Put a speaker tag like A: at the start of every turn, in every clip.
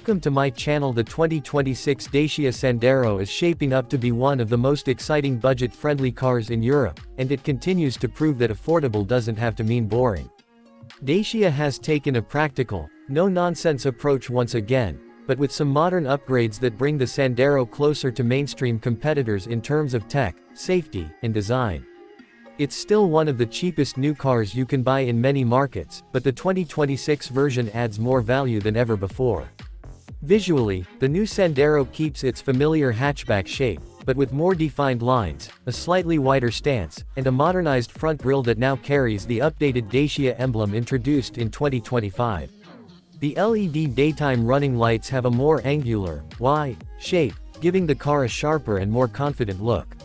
A: Welcome to my channel. The 2026 Dacia Sandero is shaping up to be one of the most exciting budget-friendly cars in Europe, and it continues to prove that affordable doesn't have to mean boring. Dacia has taken a practical, no-nonsense approach once again, but with some modern upgrades that bring the Sandero closer to mainstream competitors in terms of tech, safety, and design. It's still one of the cheapest new cars you can buy in many markets, but the 2026 version adds more value than ever before. Visually, the new Sandero keeps its familiar hatchback shape, but with more defined lines, a slightly wider stance, and a modernized front grille that now carries the updated Dacia emblem introduced in 2025. The LED daytime running lights have a more angular, Y shape, giving the car a sharper and more confident look.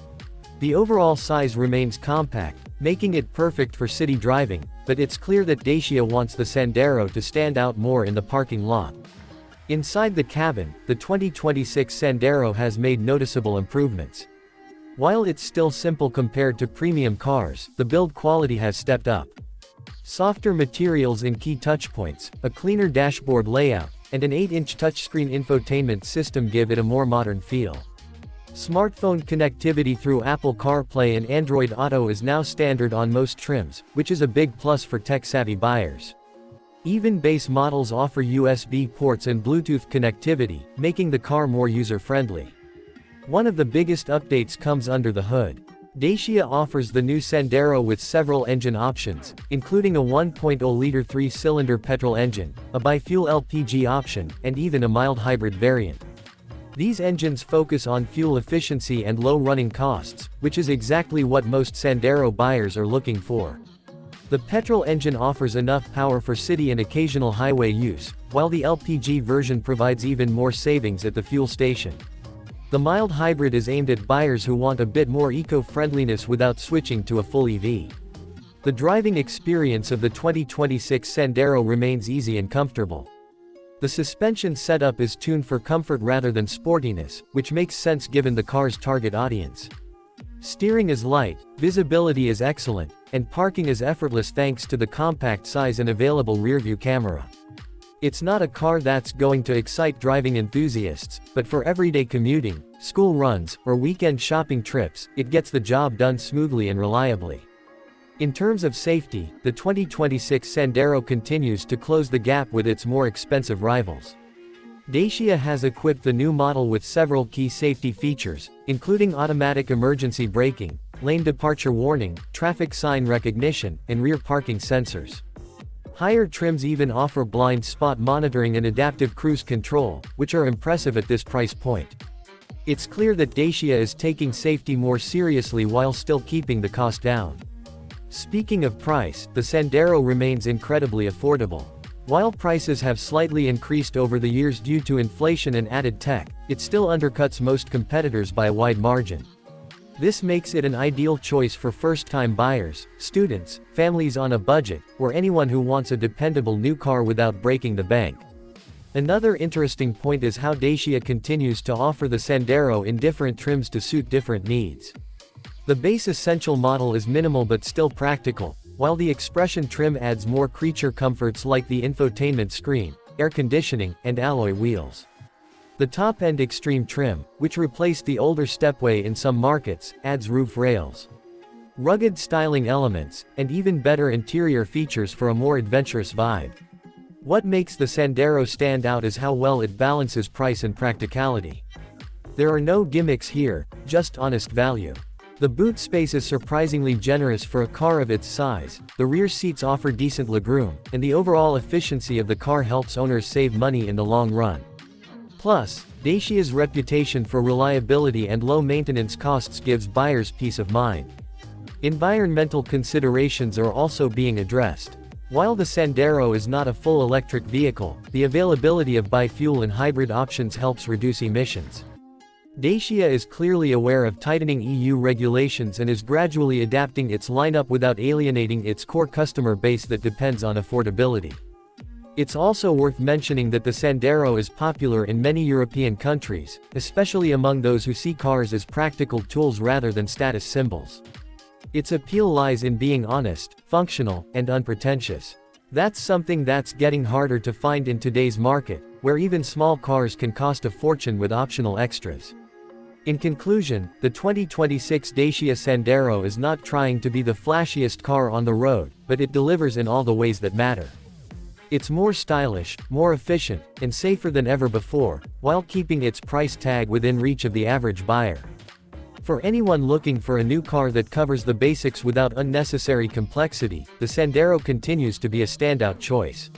A: The overall size remains compact, making it perfect for city driving, but it's clear that Dacia wants the Sandero to stand out more in the parking lot. Inside the cabin, the 2026 Sandero has made noticeable improvements. While it's still simple compared to premium cars, the build quality has stepped up. Softer materials in key touchpoints, a cleaner dashboard layout, and an 8-inch touchscreen infotainment system give it a more modern feel. Smartphone connectivity through Apple CarPlay and Android Auto is now standard on most trims, which is a big plus for tech-savvy buyers. Even base models offer USB ports and Bluetooth connectivity, making the car more user-friendly. One of the biggest updates comes under the hood. Dacia offers the new Sandero with several engine options, including a 1.0-liter 3-cylinder petrol engine, a bi-fuel LPG option, and even a mild hybrid variant. These engines focus on fuel efficiency and low running costs, which is exactly what most Sandero buyers are looking for. The petrol engine offers enough power for city and occasional highway use, while the LPG version provides even more savings at the fuel station. The mild hybrid is aimed at buyers who want a bit more eco-friendliness without switching to a full EV. The driving experience of the 2026 Sandero remains easy and comfortable. The suspension setup is tuned for comfort rather than sportiness, which makes sense given the car's target audience. Steering is light, visibility is excellent, and parking is effortless thanks to the compact size and available rearview camera. It's not a car that's going to excite driving enthusiasts, but for everyday commuting, school runs, or weekend shopping trips, it gets the job done smoothly and reliably. In terms of safety, the 2026 Sandero continues to close the gap with its more expensive rivals. Dacia has equipped the new model with several key safety features, including automatic emergency braking, lane departure warning, traffic sign recognition, and rear parking sensors. Higher trims even offer blind spot monitoring and adaptive cruise control, which are impressive at this price point. It's clear that Dacia is taking safety more seriously while still keeping the cost down. Speaking of price, the Sandero remains incredibly affordable. While prices have slightly increased over the years due to inflation and added tech, it still undercuts most competitors by a wide margin. This makes it an ideal choice for first-time buyers, students, families on a budget, or anyone who wants a dependable new car without breaking the bank. Another interesting point is how Dacia continues to offer the Sandero in different trims to suit different needs. The base essential model is minimal but still practical, while the Expression trim adds more creature comforts like the infotainment screen, air conditioning, and alloy wheels. The top-end Extreme trim, which replaced the older stepway in some markets, adds roof rails, rugged styling elements, and even better interior features for a more adventurous vibe. What makes the Sandero stand out is how well it balances price and practicality. There are no gimmicks here, just honest value. The boot space is surprisingly generous for a car of its size, the rear seats offer decent legroom, and the overall efficiency of the car helps owners save money in the long run. Plus, Dacia's reputation for reliability and low maintenance costs gives buyers peace of mind. Environmental considerations are also being addressed. While the Sandero is not a full electric vehicle, the availability of bi-fuel and hybrid options helps reduce emissions. Dacia is clearly aware of tightening EU regulations and is gradually adapting its lineup without alienating its core customer base that depends on affordability. It's also worth mentioning that the Sandero is popular in many European countries, especially among those who see cars as practical tools rather than status symbols. Its appeal lies in being honest, functional, and unpretentious. That's something that's getting harder to find in today's market, where even small cars can cost a fortune with optional extras. In conclusion, the 2026 Dacia Sandero is not trying to be the flashiest car on the road, but it delivers in all the ways that matter. It's more stylish, more efficient, and safer than ever before, while keeping its price tag within reach of the average buyer. For anyone looking for a new car that covers the basics without unnecessary complexity, the Sandero continues to be a standout choice.